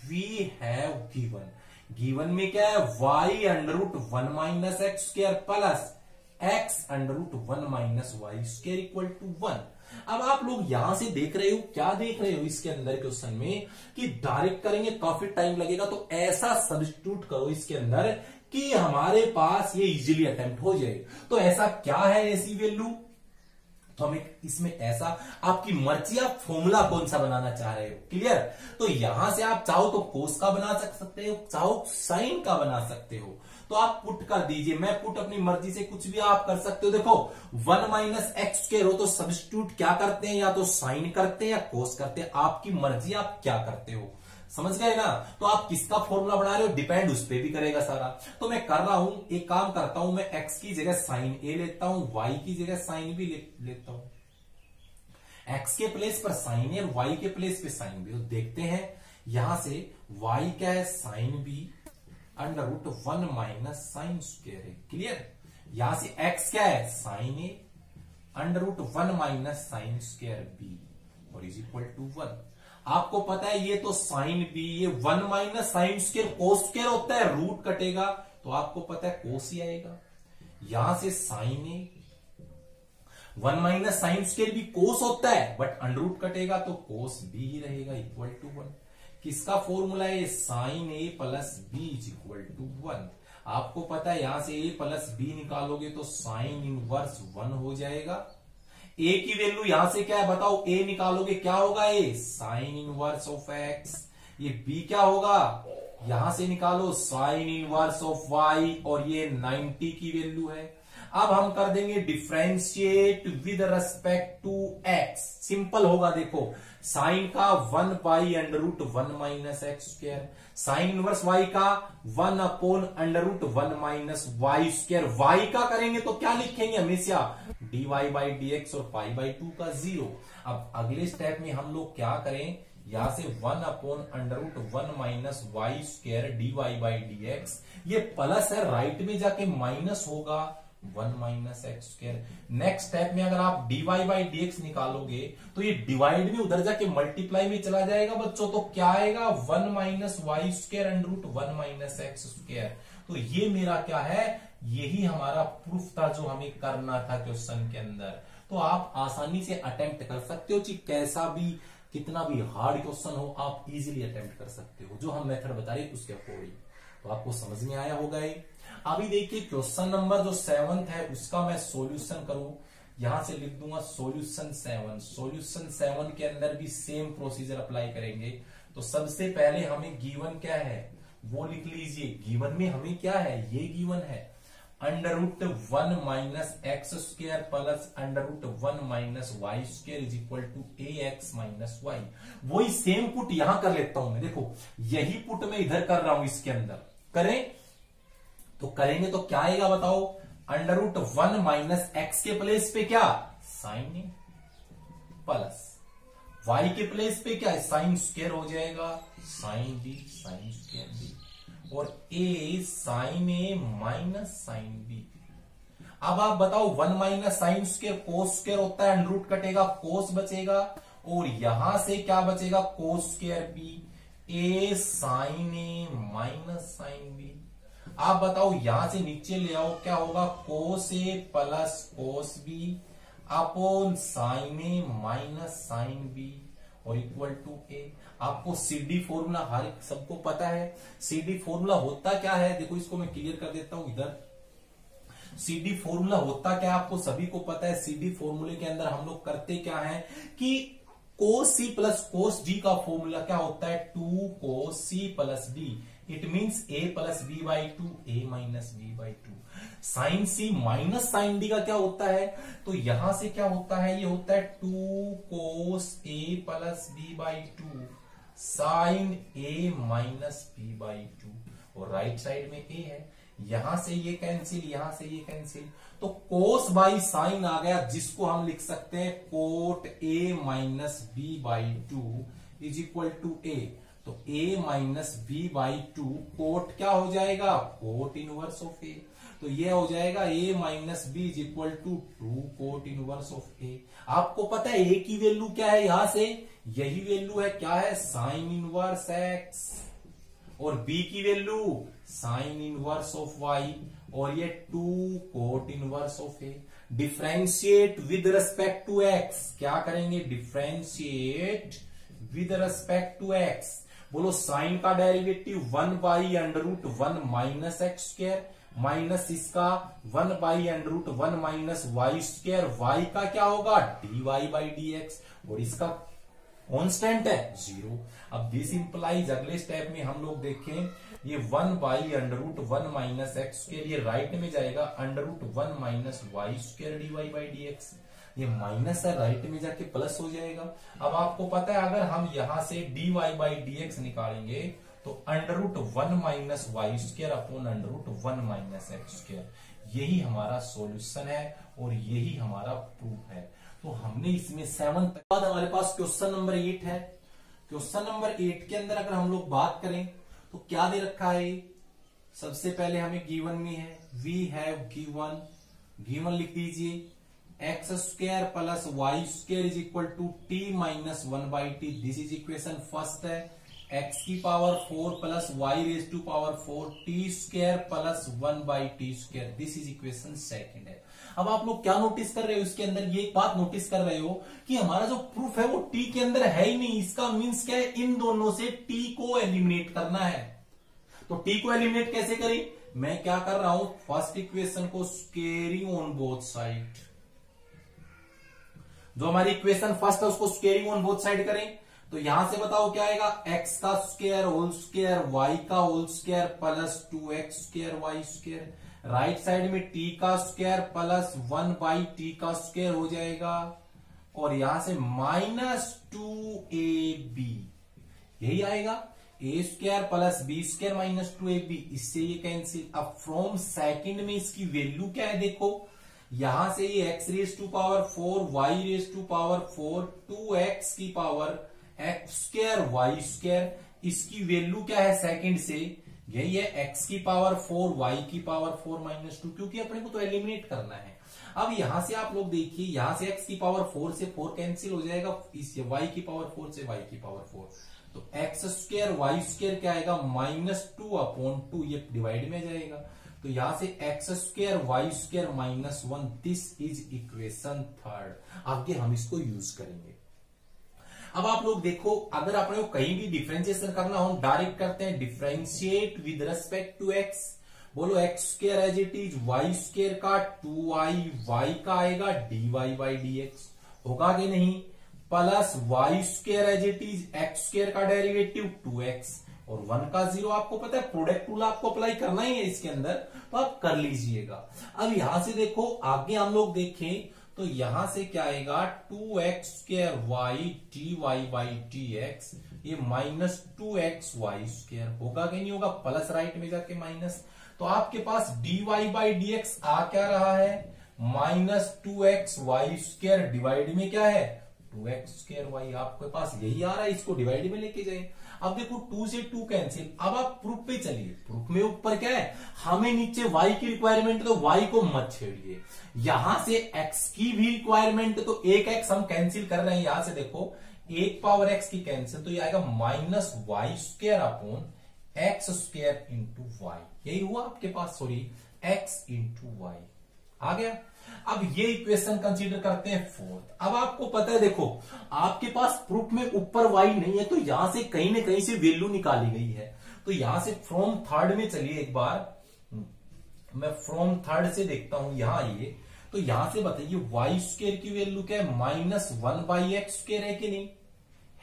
वी हैव गिवन, गिवन में क्या है, y under root 1 minus x square plus x under root 1 minus y square equal to 1। अब आप लोग यहां से देख रहे हो, क्या देख रहे हो इसके अंदर क्वेश्चन में कि डायरेक्ट करेंगे काफी टाइम लगेगा, तो ऐसा सब्स्टिट्यूट करो इसके अंदर कि हमारे पास ये इजीली अटेम्प्ट हो जाए। तो ऐसा क्या है ऐसी वैल्यू, तो हमें इसमें ऐसा, आपकी मर्जी आप फॉर्मूला कौन सा बनाना चाह रहे हो, क्लियर। तो यहां से आप चाहो तो कोस का बना सकते हो, चाहो साइन का बना सकते हो, तो आप पुट कर दीजिए। मैं पुट अपनी मर्जी से कुछ भी आप कर सकते हो। देखो 1 माइनस एक्स स्क्वायर हो तो सब्स्टिट्यूट क्या करते हैं, या तो साइन करते हैं या कोस करते हैं, आपकी मर्जी आप क्या करते हो, समझ गए ना। तो आप किसका फॉर्मूला बना रहे हो डिपेंड उस पर भी करेगा सारा। तो मैं कर रहा हूं, एक काम करता हूं, मैं x की जगह साइन ए लेता हूं, y की जगह साइन बी लेता हूं। x के प्लेस पर साइन ए और y के प्लेस पे साइन बी। तो देखते हैं यहां से y क्या है, sine b under root 1 minus sine square है, क्लियर। यहां से x क्या है, sine a under root 1 minus sine square b और इज इक्वल टू 1। आपको पता है ये तो साइन बी, ये 1 minus sine square cos square होता है, रूट कटेगा तो आपको पता है कोस ही आएगा। यहां से साइन ए 1 माइनस साइन स्क्वायर भी कोस होता है, बट अंडर रूट कटेगा तो कोस बी ही रहेगा इक्वल टू 1। किसका फॉर्मूला है, sine a plus b is equal to 1। आपको पता है यहां से a प्लस बी निकालोगे तो साइन इनवर्स 1 हो जाएगा। a की वैल्यू यहां से क्या है बताओ, a निकालोगे क्या होगा, a sign inverse of x। ये b क्या होगा, यहां से निकालो साइन इनवर्स ऑफ y, और ये 90 की वैल्यू है। अब हम कर देंगे differentiate with respect to x। Simple होगा, देखो साइन का 1 by under root 1 minus x square, sine inverse y का 1 upon under root 1 minus y square. y का करेंगे तो क्या लिखेंगे हमेशा, dy बाई dx और पाई बाई 2 का 0। अब अगले स्टेप में हम लोग क्या करें, यहां से 1 upon under root 1 minus y square dy by dx, ये प्लस है, राइट में जाके माइनस होगा 1 minus x square. Next step में अगर आप dy बाई dx निकालोगे तो ये डिवाइड में उधर जाके मल्टीप्लाई में चला जाएगा बच्चों, तो क्या आएगा 1 minus y square under root 1 minus x square. तो ये मेरा क्या है, यही हमारा प्रूफ था जो हमें करना था क्वेश्चन के अंदर। तो आप आसानी से अटेम्प्ट कर सकते हो, कि कैसा भी कितना भी हार्ड क्वेश्चन हो आप इजीली अटेम्प्ट कर सकते हो, जो हम मेथड बता रहे उसके अकॉर्डिंग। तो आपको समझ में आया होगा ये। अभी देखिए क्वेश्चन नंबर जो 7th है उसका मैं सॉल्यूशन करूं, यहां से लिख दूंगा सॉल्यूशन 7। सॉल्यूशन 7 के अंदर भी सेम प्रोसीजर अप्लाई करेंगे। तो सबसे पहले हमें गिवन क्या है वो लिख लीजिए। गिवन में हमें क्या है, ये गिवन है under root 1 minus x square plus under root 1 minus y square is equal to a x minus y. वही सेम पुट यहां कर लेता हूं मैं, देखो यही पुट मैं इधर कर रहा हूं, इसके अंदर करें तो करेंगे तो क्या आएगा बताओ, अंडर रूट 1 माइनस एक्स के प्लेस पे क्या, साइन ए प्लस y के प्लेस पे क्या है, साइन स्क्वायर हो जाएगा, sine b sine square b, और a sine a minus sine b. अब आप बताओ 1 minus sine square cos square होता है, अंडर रूट कटेगा, कोस बचेगा, और यहां से क्या बचेगा, cos square b, a sine a minus sine b. आप बताओ यहां से नीचे ले आओ, क्या होगा, cos a plus cos b upon sine a minus sine b और इक्वल टू ए। आपको सीडी फॉर्मूला हर सबको पता है। सीडी फॉर्मूला होता क्या है, देखो इसको मैं क्लियर कर देता हूं इधर। सीडी फॉर्मूला होता क्या आपको सभी को पता है। सीडी फॉर्मूले के अंदर हम लोग करते क्या है कि cos c plus cos d का फॉर्मूला क्या होता है, 2 cos c plus d, it means a plus b by two, a minus b by two. Sine c minus sine d का क्या होता है, तो यहां से क्या होता है, ये होता है 2 cos a plus b by two sine a minus b by two, और राइट साइड में a है, यहां से ये कैंसिल, यहां से ये कैंसिल, तो कोस बाई साइन आ गया, जिसको हम लिख सकते हैं cot a minus b by two is equal to a। तो a minus b by two cot क्या हो जाएगा, कोट इनवर्स ऑफ a। तो ये हो जाएगा a minus b is equal to 2 cot inverse of a। आपको पता है a की वैल्यू क्या है, यहां से यही वैल्यू है, क्या है, साइन इनवर्स x, और b की value sine inverse of y, और ये 2 cot inverse of a। Differentiate with respect to x, क्या करेंगे, differentiate with respect to x। बोलो साइन का derivative 1 by under root 1 minus x square, minus इसका 1 by under root 1 minus y square, y का क्या होगा, d y by d x, और इसका कांस्टेंट है 0। अब दिस इंप्लाइज, अगले स्टेप में हम लोग देखें, ये 1 by under root 1 minus x square, ये राइट में जाएगा, under root 1 minus y square d y by d x, ये माइनस है, राइट में जाके प्लस हो जाएगा। अब आपको पता है अगर हम यहां से d y by d x निकालेंगे तो under root 1 minus y square upon under root 1 minus x square, यही हमारा सॉल्यूशन है और यही हमारा प्रूफ है। तो हमने इसमें 7 बाद हमारे पास क्वेश्चन नंबर 8 है। क्वेश्चन नंबर 8 के अंदर अगर हम लोग बात करें तो क्या दे रखा है, सबसे पहले हमें गिवन में है, वी हैव गिवन लिख दीजिए, x square plus y square is equal to t minus 1 by t, this is equation first है। एक्स की power 4 plus y raise to power 4 t square plus 1 by t square, this is equation second है। अब आप लोग क्या notice कर रहे हो, इसके अंदर ये एक बात नोटिस कर रहे हो कि हमारा जो प्रूफ है वो टी के अंदर है ही नहीं। इसका मीन्स क्या है, इन दोनों से टी को एलिमिनेट करना है। तो टी को एलिमिनेट कैसे करें, मैं क्या कर रहा हूं, फर्स्ट इक्वेशन को स्क्वेयरिंग ऑन बोथ साइड, जो हमारी इक्वेशन फर्स्ट है उसको स्क्वेयरिंग ऑन बोथ साइड करें। तो यहां से बताओ क्या आएगा, एक्स का स्क्वायर होल स्क्वायर वाई का whole square plus 2x square y square, right side में टी का स्क्वायर प्लस 1 बाई टी का स्क्वायर हो जाएगा, और यहां से माइनस 2ab, यही आएगा, a square plus b square minus 2ab, इससे ये कैंसिल। अब फ्रॉम सेकंड में इसकी वैल्यू क्या है, देखो यहां से ये x raise to power 4 y raise to power 4 2x की power x square y square, इसकी वैल्यू क्या है सेकंड से, यही है एक्स की पावर 4 वाई की पावर 4 माइनस 2, क्योंकि अपने को तो एलिमिनेट करना है। अब यहां से आप लोग देखिए, यहां से एक्स की पावर 4 से 4 कैंसिल हो जाएगा, इस वाई की पावर 4 से वाई की पावर 4, तो एक्स स्क्वायर वाई स्क्वायर क्या आएगा, माइनस 2 अपॉन 2, ये डिवाइड में जाएगा, तो यहां से x square y square minus 1, this is equation third. आगे हम इसको यूज करेंगे। अब आप लोग देखो, अगर आपने को कहीं भी डिफरेंशिएशन करना हो, डायरेक्ट करते हैं, differentiate with respect to x, बोलो x square as it is, y square का 2i, वाई का आएगा d y by d x, होगा कि नहीं, plus y square as it is, x square का डेरिवेटिव 2x, और 1 का 0, आपको पता है प्रोडक्ट रूल आपको अप्लाई करना ही है इसके अंदर, तो आप कर लीजिएगा। अब यहां से देखो, आगे हम लोग देखें तो यहां से क्या आएगा, 2x square y t y by t x, ये माइनस 2x वाई स्क्वायर, होगा कि नहीं होगा, प्लस राइट में जाके माइनस, तो आपके पास d y by d x आ क्या रहा है, minus 2x y square divide में क्या है 2x²y आपके पास यही आ रहा है, इसको डिवाइड में लेके जाए। अब देखो 2 से 2 कैंसिल। अब आप प्रूफ पे चलिए। प्रूफ में ऊपर क्या है, हमें नीचे y की रिक्वायरमेंट, तो y को मत छेड़िए। यहां से x की भी रिक्वायरमेंट, तो एक x हम कैंसिल कर रहे हैं। यहां से देखो 1 पावर x की कैंसिल, तो ये आएगा -y² upon x² into y। यही हुआ आपके पास, सॉरी x इंटू y आ गया। अब ये इक्वेशन कंसीडर करते हैं फोर्थ। अब आपको पता है, देखो आपके पास प्रूफ में ऊपर y नहीं है, तो यहां से कहीं ना कहीं से वैल्यू निकाली गई है। तो यहां से फ्रॉम थर्ड में चलिए, एक बार मैं फ्रॉम थर्ड से देखता हूं। यहां आइए, तो यहां से बताइए y² की वैल्यू क्या है, -1/x² है कि नहीं,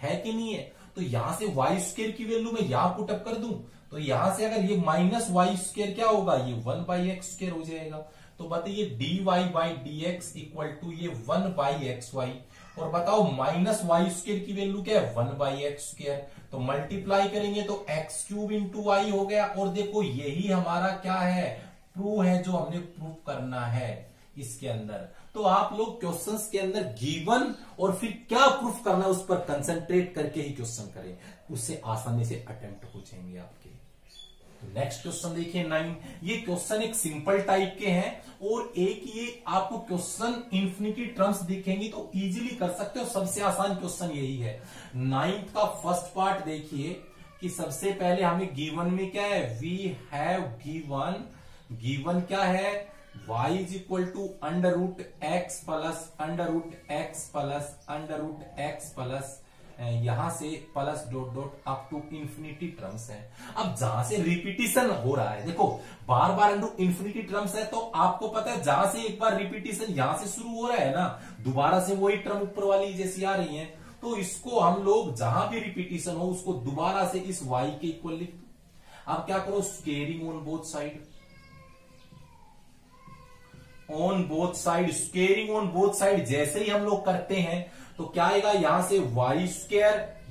है कि नहीं है। तो यहां से y² की वैल्यू मैं यहां पुटअप कर दूं, तो यहां से अगर ये -y² क्या होगा, ये 1/x² हो जाएगा। तो बताइए dy/dx इक्वल टू ये 1/xy, और बताओ -y² की वैल्यू क्या है, 1/x²। तो मल्टीप्लाई करेंगे तो x³ इंटू y हो गया। और देखो यही हमारा क्या है, प्रूफ है, जो हमने प्रूफ करना है इसके अंदर। तो आप लोग क्वेश्चंस के अंदर गिवन और फिर क्या प्रूफ करना है उस पर कंसंट्रेट करके ही क्वेश्चन करें, उससे आसानी से अटेम्प्ट हो जाएंगे आपके। नेक्स्ट क्वेश्चन देखिए 9। ये क्वेश्चन एक सिंपल टाइप के हैं, और एक ये आपको क्वेश्चन इंफिनिटी टर्म्स दिखेंगे तो इजीली कर सकते हो। सबसे आसान क्वेश्चन यही है। 9th का फर्स्ट पार्ट देखिए कि सबसे पहले हमें गिवन में क्या है, वी हैव गिवन क्या है, y is equal to √x plus यहां से plus dot dot up to infinity terms है। अब जहां से रिपीटिशन हो रहा है, देखो बार बार इंफिनिटी टर्म्स है, तो आपको पता है जहां से एक बार रिपीटिशन यहां से शुरू हो रहा है ना, दोबारा से वही टर्म ऊपर वाली जैसी आ रही है, तो इसको हम लोग जहां भी रिपीटिशन हो उसको दोबारा से इस y के इक्वल लिख दो। अब क्या करो, squaring on both squaring on both side जैसे ही हम लोग करते हैं तो क्या आएगा, यहां से y²,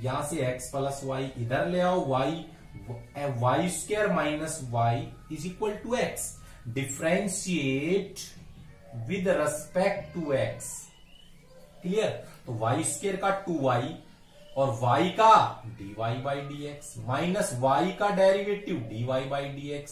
यहां से x प्लस y इधर ले आओ, y² minus y is equal to x। Differentiate with respect to x, clear. तो y² का 2y और y का dy/dx माइनस y का डेरिवेटिव dy/dx,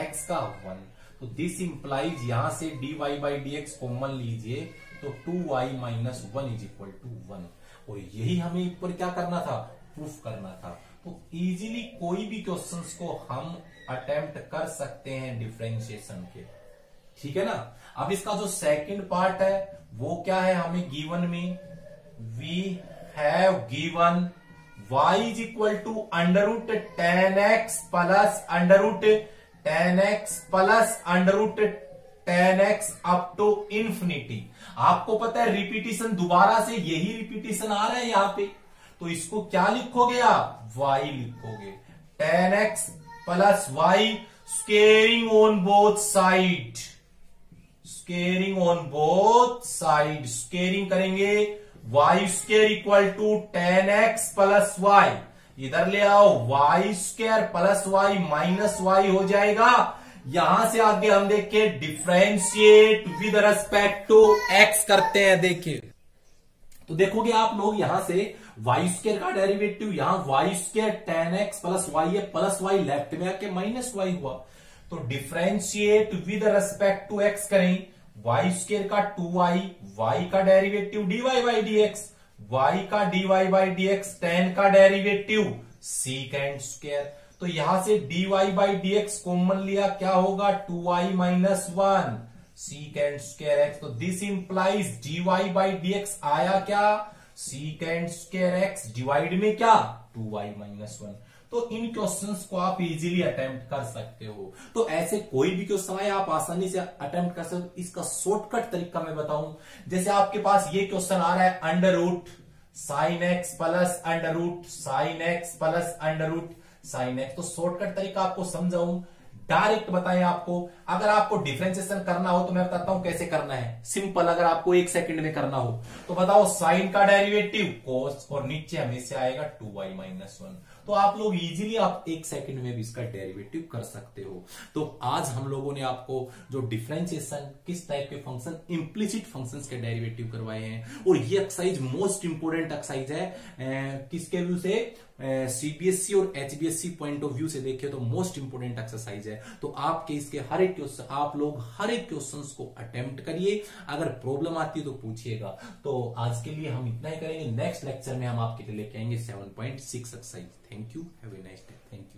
x का 1। तो दिस इंप्लाइज, यहां से dy/dx कॉमन लीजिए तो 2y minus 1 is equal to 1। और यही हमें ऊपर क्या करना था, प्रूफ करना था। तो इजीली कोई भी क्वेश्चंस को हम अटेम्प्ट कर सकते हैं डिफरेंशिएशन के, ठीक है ना। अब इसका जो सेकंड पार्ट है वो क्या है, हमें गिवन में we have given y is equal to √10x plus √10x up to infinity. आपको पता है रिपीटिशन दोबारा से यही रिपीटिशन आ रहा है यहां पे, तो इसको क्या लिखोगे आप, y लिखोगे। 10x plus y squaring on both side, squaring करेंगे y² equal to 10x plus y, इधर ले आओ y² plus y minus y हो जाएगा। यहां से आगे हम देखिए differentiate with respect to x करते हैं। देखिए तो देखोगे आप लोग यहां से y² का डेरिवेटिव, यहां y² 10x प्लस y है, प्लस y लेफ्ट में आके माइनस y हुआ। तो differentiate with respect to x करें, y² का 2y, y का डेरिवेटिव dy/dx, y का dy/dx, 10 का डेरिवेटिव sec²। तो यहां से dy/dx कॉमन लिया, क्या होगा 2y माइनस 1 sec²x। तो दिस इंप्लाइज dy/dx आया क्या, sec²x डिवाइड में क्या 2y माइनस 1। तो इन क्वेश्चंस को आप इजीली अटेम्प्ट कर सकते हो। तो ऐसे कोई भी क्वेश्चन आए आप आसानी से अटेम्प्ट कर सकते हो। इसका शॉर्टकट तरीका मैं बताऊं, जैसे आपके पास ये क्वेश्चन आ रहा है √sin x plus sin x, तो शॉर्टकट तरीका आपको समझाऊं, डायरेक्ट बताएं आपको। अगर आपको डिफरेंशिएशन करना हो तो मैं बताता हूं कैसे करना है, सिंपल। अगर आपको 1 सेकंड में करना हो तो बताओ साइन का डेरिवेटिव cos, और नीचे हमेशा आएगा 2y माइनस 1। तो आप लोग इजीली आप 1 सेकंड में भी इसका डेरिवेटिव कर सकते हो। तो आज हम लोगों ने आपको जो डिफरेंशिएशन किस टाइप के फंक्शन, इंप्लिसिट फंक्शंस के डेरिवेटिव करवाए हैं, और ये एक्सरसाइज मोस्ट इंपोर्टेंट एक्सरसाइज है किसके व्यू से, सीबीएसई और एचबीएसई पॉइंट ऑफ व्यू से देखे तो मोस्ट इंपोर्टेंट एक्सरसाइज है। तो आपके इसके हर एक क्वेश्चन, आप लोग हर एक क्वेश्चंस को अटेम्प्ट करिए, अगर प्रॉब्लम आती है तो पूछिएगा। तो आज के लिए हम इतना ही करेंगे, नेक्स्ट लेक्चर में हम आपके लिए लेके आएंगे 7.6 exercise. Thank you, have a nice day, thank you.